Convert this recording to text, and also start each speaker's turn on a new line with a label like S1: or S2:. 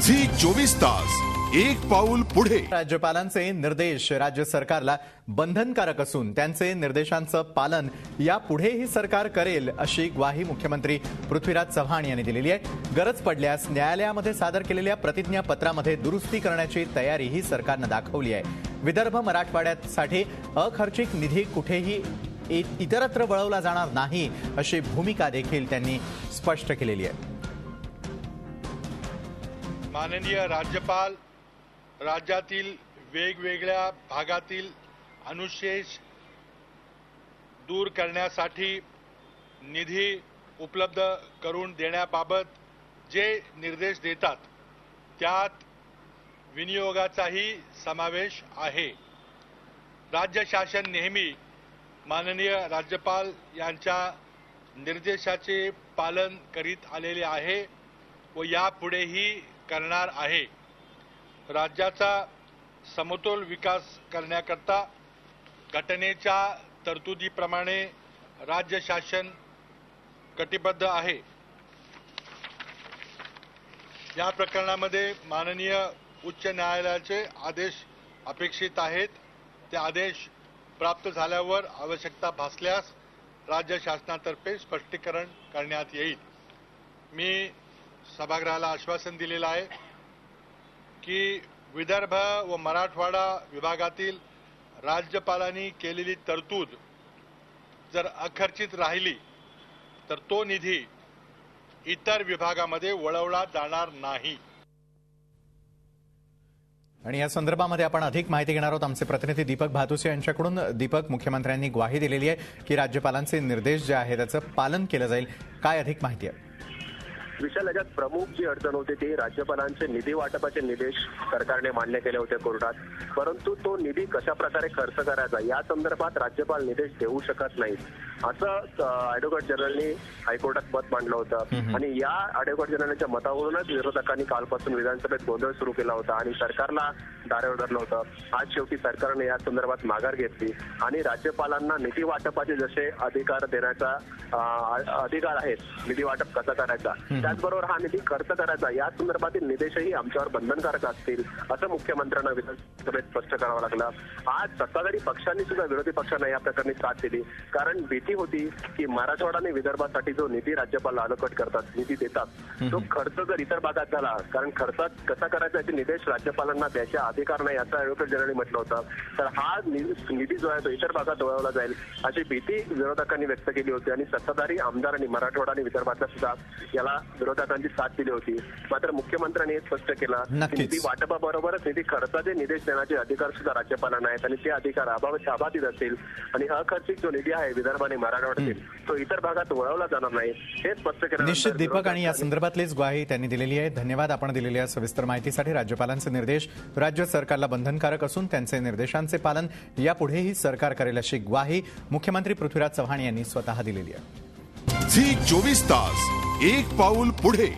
S1: Zee 24 तास एक पाऊल पुढे।
S2: राज्यपालांचे निर्देश राज्य सरकारला बंधनकारक असून त्यांचे निर्देशांचं पालन यापुढेही सरकार करेल अशी ग्वाही मुख्यमंत्री पृथ्वीराज चव्हाण यांनी दिलेली आहे। गरज पडल्यास न्यायालयामध्ये सादर केलेल्या प्रतिज्ञापत्रामध्ये दुरुस्ती करण्याची तयारीही सरकारनं दाखवली आहे। विदर्भ मराठवाड्यासाठी अखर्चिक निधी कुठेही इतरत्र वळवला जाणार नाही अशी भूमिका देखील त्यांनी स्पष्ट केलेली आहे।
S3: माननीय राज्यपाल राज्यातील वेगवेगळ्या भागातील अनुशेष दूर करण्यासाठी निधी उपलब्ध करून देण्याबाबत जे निर्देश देतात त्यात विनियोगाचाही समावेश आहे। राज्य शासन नेहमी माननीय राज्यपाल यांच्या निर्देशाचे पालन करीत आलेले आहे व यापुढेही करणार आहे। राज्याचा समतोल विकास करण्याकरता घटनेच्या तरतुदीप्रमाणे राज्य शासन कटिबद्ध आहे। या प्रकरणामध्ये माननीय उच्च न्यायालयाचे आदेश अपेक्षित आहेत। ते आदेश प्राप्त झाल्यावर आवश्यकता भासल्यास राज्य शासनातर्फे स्पष्टीकरण करण्यात येईल। मी सभागृहाला आश्वासन दिलेलं आहे की विदर्भ व मराठवाडा विभागातील राज्यपालांनी केलेली तरतूद जर अखर्चित राहिली तर तो निधी इतर विभागामध्ये वळवला जाणार नाही।
S2: आणि या संदर्भामध्ये आपण अधिक माहिती घेणार आहोत आमचे प्रतिनिधी दीपक भातुसे यांच्याकडून। दीपक, मुख्यमंत्र्यांनी ग्वाही दिलेली आहे की राज्यपालांचे निर्देश जे आहे त्याचं पालन केलं जाईल, काय अधिक माहिती आहे?
S4: विशाल, याच्यात प्रमुख जी अडचण होती ती राज्यपालांचे निधी वाटपाचे निर्देश सरकारने मान्य केले होते कोर्टात, परंतु तो निधी कशा प्रकारे खर्च करायचा या संदर्भात राज्यपाल निर्देश देऊ शकत नाहीत असं ॲडव्होकेट जनरलनी हायकोर्टात मत मांडलं होतं। आणि या ॲडव्होकेट जनरलच्या मतावरूनच विरोधकांनी कालपासून विधानसभेत गोंधळ सुरू केला होता आणि सरकारला दारेवर धरलं होतं। आज शेवटी सरकारने या संदर्भात माघार घेतली आणि राज्यपालांना निधी वाटपाचे जसे अधिकार देण्याचा अधिकार आहेत, निधी वाटप कसा करायचा त्याचबरोबर हा निधी खर्च करायचा या संदर्भातील निर्देशही आमच्यावर बंधनकारक असतील असं मुख्यमंत्र्यांना विधानसभेत स्पष्ट करावं लागलं। आज सत्ताधारी पक्षांनी सुद्धा विरोधी पक्षांना या प्रकरणी साथ दिली, कारण भीती होती की मराठवाडा आणि विदर्भासाठी जो निधी राज्यपाल अलॉकेट करतात, निधी देतात, तो खर्च जर इतर भागात झाला, कारण खर्चात कसा करायचा याचे निर्देश राज्यपालांना द्यायचे अधिकार नाही असं ॲडव्होकेट जनरलनी म्हटलं होतं। तर हा निधी जो आहे तो इतर भागात वळवला जाईल अशी भीती विरोधकांनी व्यक्त केली होती आणि सत्ताधारी आमदारांनी मराठवाडा आणि विदर्भातल्या सुद्धा याला विरोधकांची साथ दिली होती। मात्र मुख्यमंत्र्यांनी हे स्पष्ट केलं की निधी वाटपाबरोबरच निधी खर्चाचे निर्देश देण्याचे अधिकार सुद्धा राज्यपालांना आहेत आणि ते अधिकार अबाधित असतील आणि अखर्चित जो निधी आहे विदर्भ आणि मराठवाड्यातील तो इतर भागात वळवला जाणार नाही हे स्पष्ट केलं।
S2: निश्चित दीपक, आणि या संदर्भातलीच ग्वाही त्यांनी दिलेली आहे। धन्यवाद आपण दिलेल्या सविस्तर माहितीसाठी। राज्यपालांचे निर्देश राज्य सरकारला बंधनकारक असून त्यांचे निर्देशांचे पालन यापुढेही सरकार करेल अशी ग्वाही मुख्यमंत्री पृथ्वीराज चव्हाण यांनी स्वतः दिलेली आहे।
S1: झी 24 तास एक पाऊल पुढे।